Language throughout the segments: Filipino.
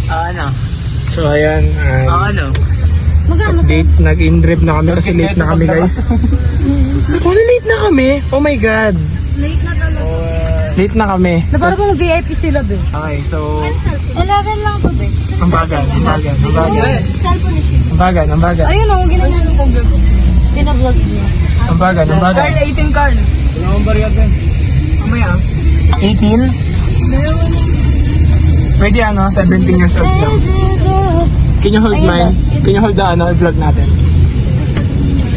Ano? So ayan, Ano? update, nag-in-drive na kami kasi late na kami guys. Late na kami? Oh my god. Late na talaga. Late na kami. Na parang kung VIP sila, be. Okay, so 11 lang to, be. ang bagal. Ayun o, ginanyan ko, be. Pinablog niya. Ang bagal. Carl, 18 Carl. Wala akong barya din. Mamaya. 18? Pwede 17 years old lang. Can you hold mine? Can you hold the vlog natin?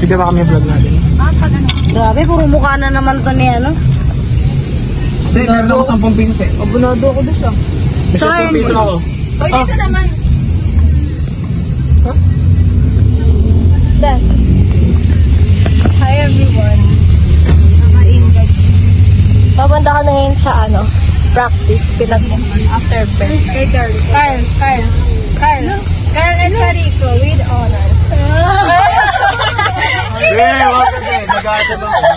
Pwede ba kami vlog natin? Grabe, puro mukha na naman to ni ano. Kasi meron ako 10 piso eh. Abunado ako doon siya. May 10 piso ako. Oy, dito naman. Dad. Hi everyone. Naka-invite. Papunta ka na ngayon sa practice. After press. Hey, Carl. Carl and Charico with honor. Eh, wag kasi. Nag-aasam ako.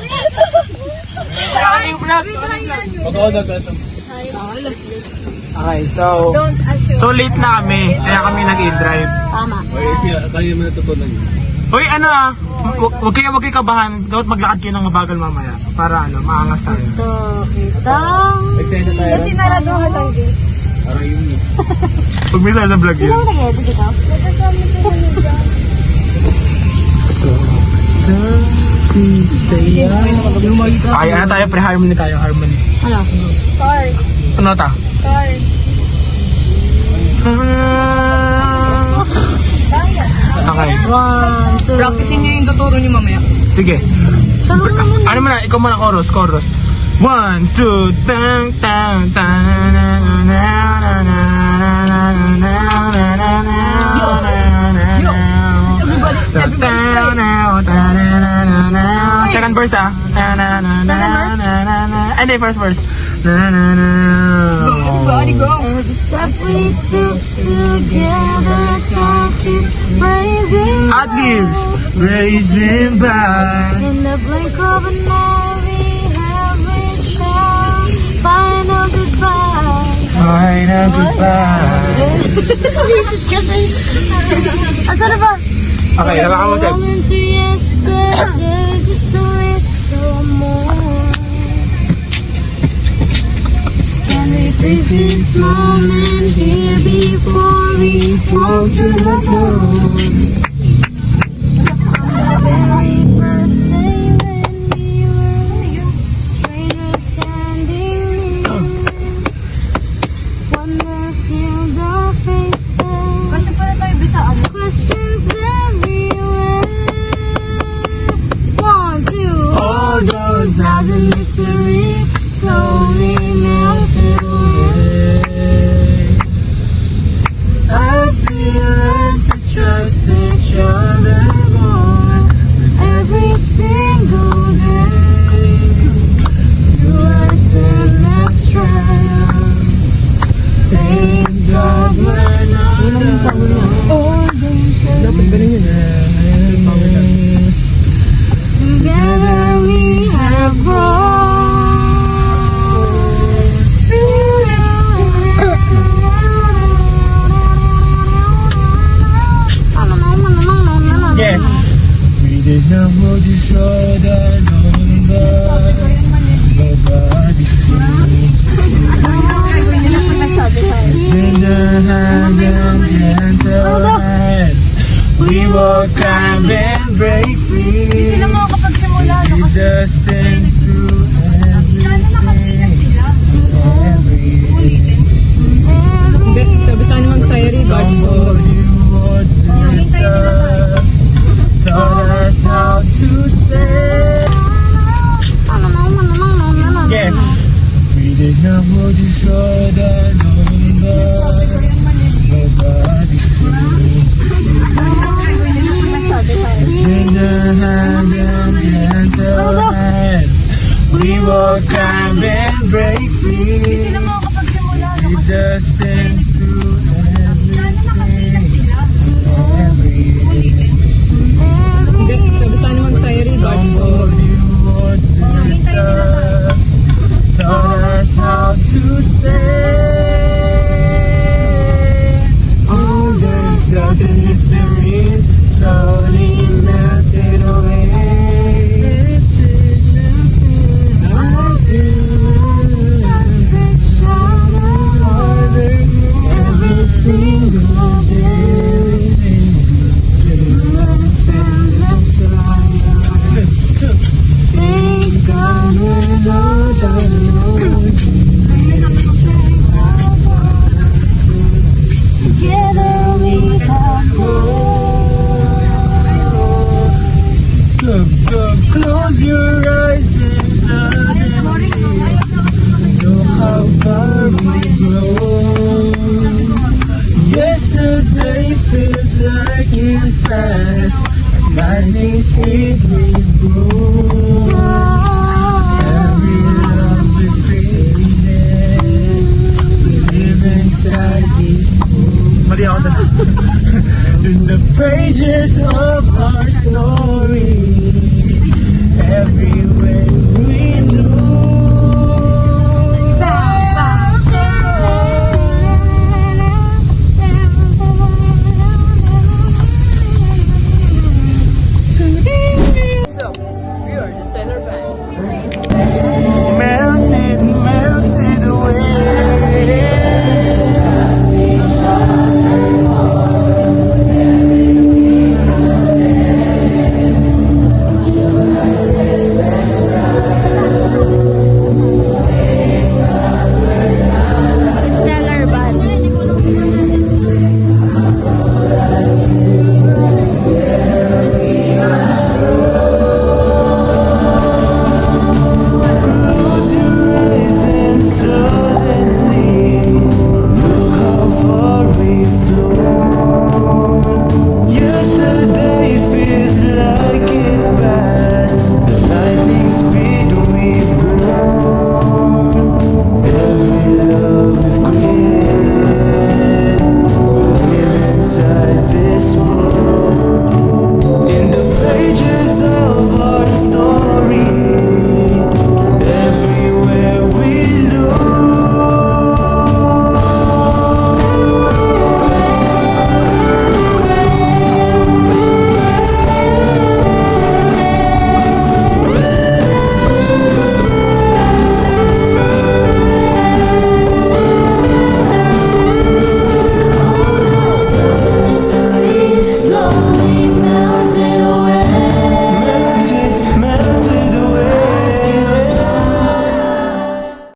Okay, so late na kami. Kaya kami nag-i-drive. Tama. Kaya mo natutunan. Uy, huwag kayo kabahan. Dapat maglakad kayo ng mabagal mamaya. Para maangas tayo. Excited tayo. Kasi naraduhan lang din. Parang yun. Huwag may sa vlog Sino yun. mo nag-edit dito? Nagkasama sa kanila. Okay, ano tayo? Pre-harmony tayo. Harmony. Ano? Card. Ano ta? Card. Okay. 1, 2. Practicing niyo yung tuturo niyo mamaya. Sige. Saan naman? Ano muna? Ikaw muna chorus. 1, 2, tang, tang, tang, na, na, na, na, na, na, na, na, na, na. Second verse Hindi, first verse. Everybody go. Every step we took together, time keeps raising. Adlibs, raising by. In the blink of an eye, we have reached our final goodbye. Final goodbye. Asa na ba? Okay, hawakan mo, Seb. Into yesterday, just a little more. Can we face this moment here before we walk to the door? On the very first day when we were strangers standing near, wonder filled our faces. Questions everywhere. 1, 2, all those eyes of mystery slowly melted away. As we learn to trust each other more every single day. Through life's endless trials, thank God we're not alone. Together we have grown. Yeah. We did not hold you shoulder, nobody sees. We will climb and break free. We just sing through everything. Sabi tayo mag-saya regards. Taught us how to stay. Yeah. We did not hold you shoulder, nobody sees. Thank God we're not alone. Together we have grown. Close your eyes and suddenly know how far we've grown. Yesterday feels like it passed. Lightning speed we've grown. Every love we created, we live inside these Mali ako na. In the pages of our story, everywhere we knew